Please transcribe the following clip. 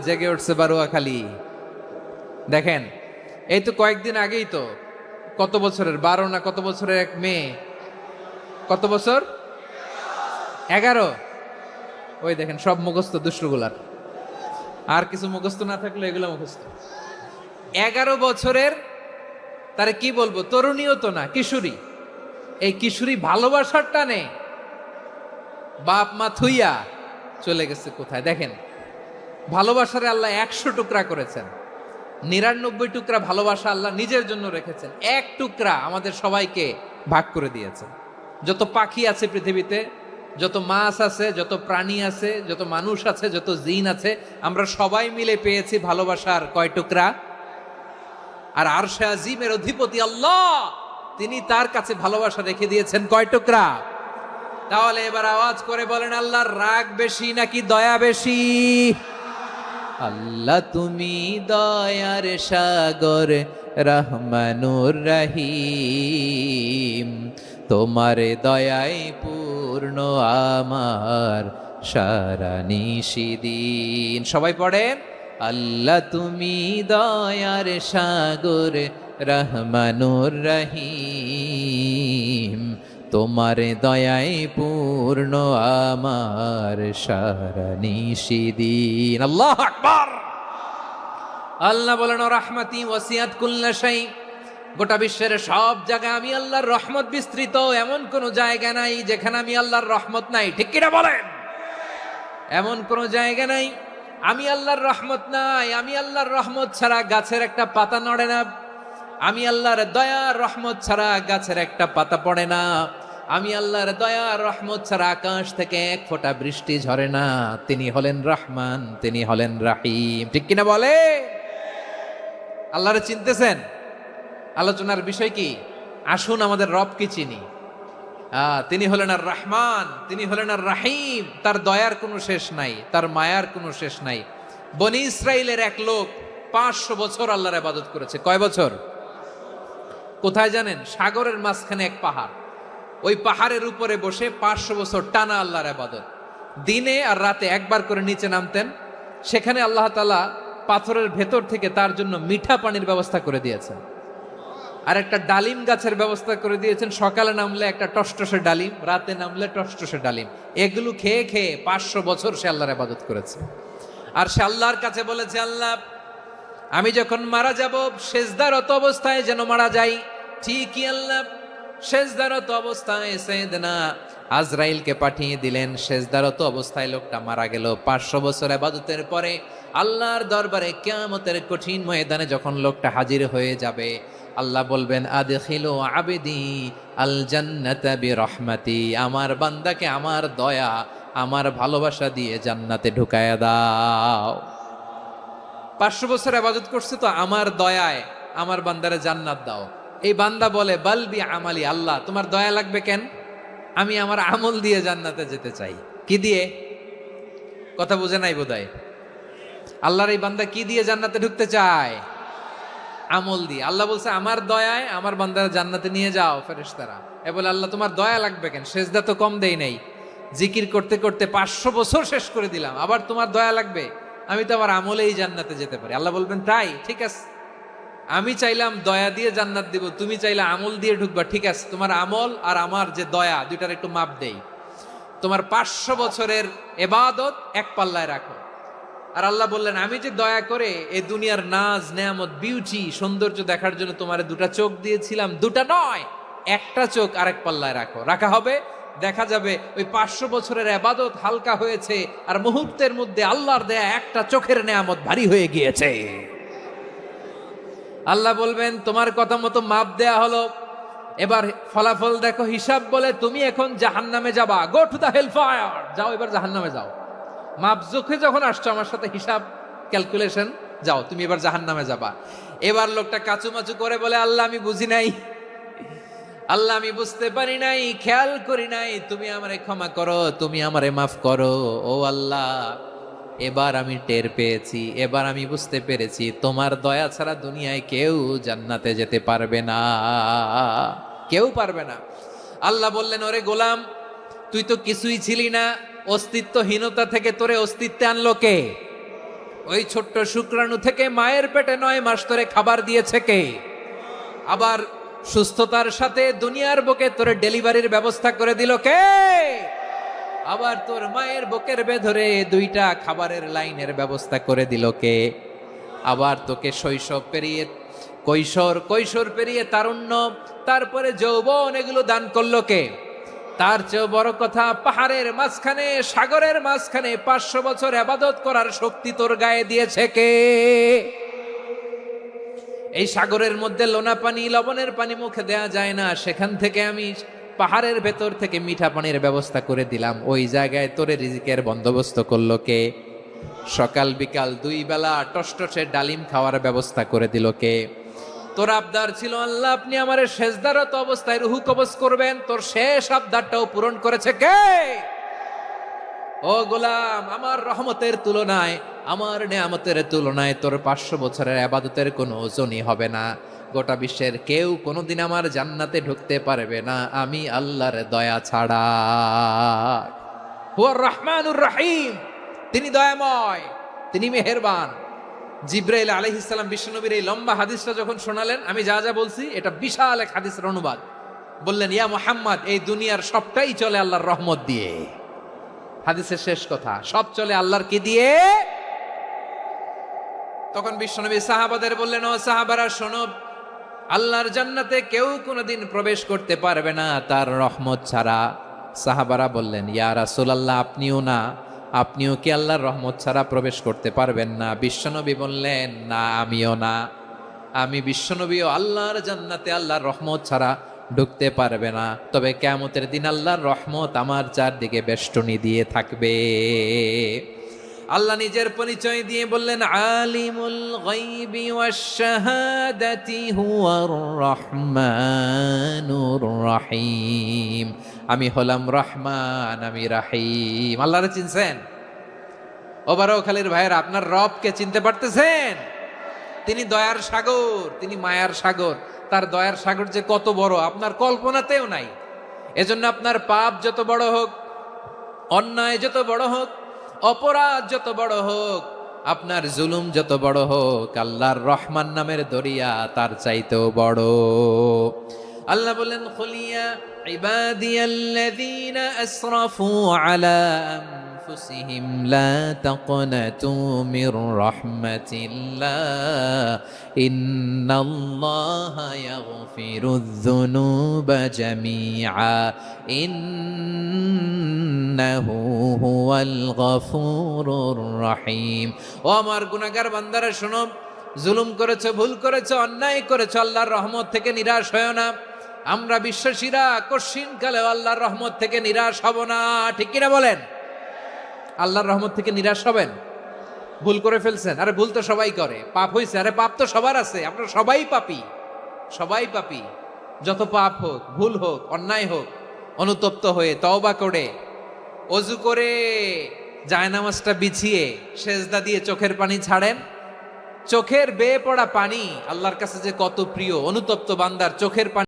জেগে উঠছে বারুয়াখালী। দেখেন, এই তো কয়েকদিন আগেই তো কত বছরের 12 না কত বছরের এক মেয়ে, কত বছর 11, ওই দেখেন সব মুখস্থ দুষ্টগুলার, আর কিছু মুখস্থ না থাকলে এগুলো মুখস্থ। 11 বছরের, তারে কি বলবো, তরুণীও তো না, কিশোরী। এই কিশোরী ভালোবাসার টানে বাপ মা থুইয়া চলে গেছে কোথায়। দেখেন, ভালোবাসারে আল্লাহ 100 টুকরা করেছেন, 99 টুকরা ভালোবাসা আল্লাহ নিজের জন্য রেখেছেন, এক টুকরা আমাদের সবাইকে ভাগ করে দিয়েছেন। যত পাখি আছে পৃথিবীতে, যত মাছ আছে, যত প্রাণী আছে, যত মানুষ আছে, যত জিন আছে, আমরা সবাই মিলে পেয়েছি ভালোবাসার কয় টুকরা। আর আরশে আজিমের অধিপতি আল্লাহ, তিনি তার কাছে ভালোবাসা রেখে দিয়েছেন কয় টুকরা। তাহলে এবার আওয়াজ করে বলেন, আল্লাহর রাগ বেশি নাকি দয়া বেশি? আল্লাহ তুমি দয়ার সাগর, রহমানুর রহিম, তোমার দয়ায় পূর্ণ আমার সারা নিশিদিন। সবাই পড়েন, আল্লাহ তুমি দয়ার সাগর, রহমানুর রহিম, তোমার দয়ায় পূর্ণ আমার সারা নিশিদিন। আল্লাহু আকবার। আল্লাহ বলেন, রাহমাতি ওয়াসিআত কুল্লা শাই, গোটা বিশ্বের সব জায়গায় আমি আল্লাহর রহমত বিস্তৃত, এমন কোন জায়গা নাই যেখানে আমি আল্লাহর রহমত নাই। ঠিক কিনা বলেন? এমন কোন জায়গা নাই আমি আল্লাহর রহমত নাই। আমি আল্লাহর রহমত ছাড়া গাছের একটা পাতা নড়ে না, আমি আল্লাহর দয়ার রহমত ছাড়া গাছের একটা পাতা পড়ে না, আমি আল্লাহর দয়ার রহমত ছাড়া আকাশ থেকে এক ফোঁটা বৃষ্টি ঝরে না। তিনি হলেন রহমান, তিনি হলেন রাহিম। ঠিক কিনা বলে? আল্লাহরে চিনতেছেন? আলোচনার বিষয় কি? আসুন আমাদের রবকে চিনি। তিনি হলেন আর রহমান, তিনি হলেন আর রাহিম। তার দয়ার কোনো শেষ নাই, তার মায়ার কোনো শেষ নাই। বনি ইসরাইলের এক লোক 500 বছর আল্লাহর ইবাদত করেছে। কয় বছর? কোথায় জানেন? সাগরের মাঝখানে এক পাহাড়, ওই পাহাড়ের উপরে বসে 500 বছর টানা আল্লাহর ইবাদত। দিনে আর রাতে একবার করে নিচে নামতেন। সেখানে আল্লাহ তাআলা পাথরের ভেতর থেকে তার জন্য মিঠা পানির ব্যবস্থা করে দিয়েছেন, আর একটা ডালিম গাছের ব্যবস্থা করে দিয়েছেন। সকালে নামলে একটা টসটসে ডালিম, রাতে নামলে টসটসে ডালিম। এগুলো খেয়ে খেয়ে 500 বছর সে আল্লাহর ইবাদত করেছে। আর সে আল্লাহর কাছে বলেছে, আল্লাহ আমি যখন মারা যাব সেজদারত অবস্থায় যেন মারা যাই। ঠিকই আল্লাহ সেজদারত অবস্থায় সাইয়েদনা আজরাইলকে পাঠিয়ে দিলেন। সেজদারত অবস্থায় লোকটা মারা গেল। 500 বছর ইবাদতের পরে আল্লাহর দরবারে কিয়ামতের কঠিন ময়দানে যখন লোকটা হাজির হয়ে যাবে, আল্লাহ বলবেন, আদখিলু আবদি আল জান্নাতা বিরহমাতি, আমার বান্দাকে আমার দয়া, আমার ভালোবাসা দিয়ে জান্নাতে ঢুকায়া দাও। 500 বছর ইবাদত করছে তো আমার দয়ায় আমার বান্দারে জান্নাত দাও। এই বান্দা বলে, বালবি আমালি, আল্লাহ তোমার দয়া লাগবে কেন? আমি আমার আমল দিয়ে জান্নাতে যেতে চাই। কি দিয়ে? কথা বুঝে নাই বোধহয়। আল্লাহর এই বান্দা কি দিয়ে জান্নাতে ঢুকতে চায়? আমল দিয়ে। আল্লাহ বলছে, আমার দয়ায় আমার বান্দারা জান্নাতে নিয়ে যাও। ফেরেশতারা এ বলে, আল্লাহ তোমার দয়া লাগবে কেন? সেজদা তো কম দেই নাই, জিকির করতে করতে 500 বছর শেষ করে দিলাম, আবার তোমার দয়া লাগবে? আমি তো আমার আমলেই জান্নাতে যেতে পারি। আল্লাহ বলবেন, তাই ঠিক আছে, আমি চাইলাম দয়া দিয়ে জান্নাত দিব, তুমি চাইলে আমল দিয়ে ঢুকবা। ঠিক আছে, তোমার আমল আর আমার যে দয়া, দুইটার একটু মাপ দেই। তোমার 500 বছরের ইবাদত এক পাল্লায় রাখো। আর আল্লাহ বললেন, আমি যে দয়া করে এই দুনিয়ার নাজ নেয়ামত বিউটি সৌন্দর্য দেখার জন্য তোমার 2টা চোখ দিয়েছিলাম, 2টা নয়, একটা চোখ আরেক পাল্লায় রাখো। রাখা হবে, দেখা যাবে ওই 500 বছরের ইবাদত হালকা হয়েছে, আর মুহূর্তের মধ্যে আল্লাহর দেয়া একটা চোখের নেয়ামত ভারী হয়ে গিয়েছে। আল্লাহ বলবেন, তোমার কথা মতো মাপ দেয়া হলো, এবার ফলাফল দেখো। হিসাব বলে, তুমি এখন জাহান্নামে যাবা। Go to the hell fire, যাও এবার জাহান্নামে যাও। মাপ জোখে যখন আসছো আমার সাথে হিসাব ক্যালকুলেশন, যাও তুমি এবার জাহান্নামে যাবা। এবার লোকটা কাচুমাচু করে বলে, আল্লাহ আমি বুঝি নাই, আল্লাহ আমি বুঝতে পারি নাই, খেয়াল করি নাই, তুমি আমারে ক্ষমা করো, তুমি আমারে মাফ করো। ও আল্লাহ, এবার আমি টের পেয়েছি, এবার আমি বুঝতে পেরেছি, তোমার দয়া ছাড়া দুনিয়ায় কেউ জান্নাতে যেতে পারবে না, কেউ পারবে না। আল্লাহ বললেন, ওরে গোলাম, তুই তো কিছুই ছিলি না, অস্তিত্বহীনতা থেকে তোরে অস্তিত্বে আনলো কে? ওই ছোট্ট শুক্রাণু থেকে মায়ের পেটে 9 মাস ধরে খাবার দিয়েছে কে? আবার সুস্থতার সাথে দুনিয়ার বুকে তোর ডেলিভারির ব্যবস্থা করে দিল কে? আবার তোর মায়ের বুকের ভেতরে 2টা খাবারের লাইনের ব্যবস্থা করে দিল কে? আবার তোকে শৈশব পেরিয়ে কৈশোর পেরিয়ে তারুণ্য, তারপরে যৌবন, এগুলো দান করলো কে? তার চেয়েও বড় কথা, পাহাড়ের মাঝখানে, সাগরের মাঝখানে 500 বছর ইবাদত করার শক্তি তোর গায়ে দিয়েছে কে? এই সাগরের মধ্যে লোনা পানি, লবণের পানি মুখে দেয়া যায় না, সেখান থেকে আমি পাহাড়ের ভেতর থেকে মিঠা পানির ব্যবস্থা করে দিলাম। ওই জায়গায় তোরে রিজিকের বন্দোবস্ত করলো কে? সকাল বিকাল 2 বেলা টসটসে ডালিম খাওয়ার ব্যবস্থা করে দিল কে? তোর আবদার ছিল আল্লাহ আপনি আমারে সেজদারত অবস্থায় রুহু কবজ করবেন, তোর শেষ আবদারটাও পূরণ করেছে কে? ও গোলাম, আমার রহমতের তুলনায়, আমার নেয়ামতের তুলনায় তোর 500 বছরের ইবাদতের কোনো ওজনই হবে না। গোটা বিশ্বের কেউ কোনোদিন আমার জান্নাতে ঢুকতে পারবে না আমি আল্লাহর দয়া ছাড়া। হুয়ার রহমানুর রহিম, তিনি দয়াময়, তিনি মেহেরবান। জিব্রাইল আলাইহিস সালাম বিশ্বনবীর এই লম্বা হাদিসটা যখন শোনালেন, আমি যা যা বলছি এটা বিশাল এক হাদিসের অনুবাদ। বললেন, ইয়া মুহাম্মদ, এই দুনিয়ার সবটাই চলে আল্লাহর রহমত দিয়ে। হাদিসের শেষ কথা, সব চলে আল্লাহর কি দিয়ে? তখন বিশ্বনবী সাহাবাদের বললেন, ও সাহাবারা শোনো, আল্লাহর জান্নাতে কেউ কোনোদিন প্রবেশ করতে পারবে না তার রহমত ছাড়া। সাহাবারা বললেন, ইয়া রাসূলুল্লাহ, আপনিও কি আল্লাহর রহমত ছাড়া প্রবেশ করতে পারবেন না? বিশ্বনবী বললেন, না, আমিও না। আমি বিশ্বনবীও আল্লাহর জান্নাতে আল্লাহর রহমত ছাড়া ঢুকতে পারবে না। তবে কিয়ামতের দিন আল্লাহর রহমত আমার চারদিকে বেষ্টনী দিয়ে থাকবে। আল্লাহ নিজের পরিচয় দিয়ে বললেন, আলিমুল গায়বি ওয়াশ শাহাদাতি হুয়ার রহমানুর রহিম। আমি হলাম রহমান, আমি রাহিম। আল্লাহরে চিনছেন? ও বারোখালীর ভাইয়ের, আপনার রবকে চিনতে পারতেছেন? তিনি দয়ার সাগর, তিনি মায়ার সাগর। তার দয়ার সাগর যে কত বড় আপনার কল্পনাতেও নাই। এজন্য আপনার পাপ যত বড় হোক, অন্যায় যত বড় হোক, অপরাধ যত বড় হোক, আপনার জুলুম যত বড় হোক, আল্লাহর রহমান নামের দরিয়া তার চাইতেও বড়। আল্লাহ বলেন, খুলিয়া ইবাদিয়াল্লাযীনা আসরাফু আলা আনফুসিহিম লা তাকনাতু মির রাহমাতিল্লাহ ইন্নাল্লাহা ইয়াগফিরুয যুনুবা জামিআ ইন্নাহু হুয়াল গফুরুর রহিম। ও আমার গুনাহগার বান্দারা শোনো, জুলুম করেছো, ভুল করেছো, অন্যায় করেছো, আল্লাহর রহমত থেকে নিরাশ হয়ো না। আমরা বিশ্বাসীরা কশিনকালে আল্লাহর রহমত থেকে নিরাশ হব না, ঠিক কিনা বলেন? আল্লাহর রহমত থেকে নিরাশ হবেন? ভুল করে ফেলছেন, আরে ভুল তো সবাই করে। পাপ হয়েছে, আরে পাপ তো সবার আছে, আমরা সবাই পাপী, সবাই পাপী। যত পাপ হোক, ভুল হোক, অন্যায় হোক, অনুতপ্ত হয়ে তওবা করে, ওযু করে, জায়নামাজটা বিছিয়ে সেজদা দিয়ে চোখের পানি ছাড়েন। চোখের বেয়ে পড়া পানি আল্লাহর কাছে যে কত প্রিয়। অনুতপ্ত বান্দার চোখের পানি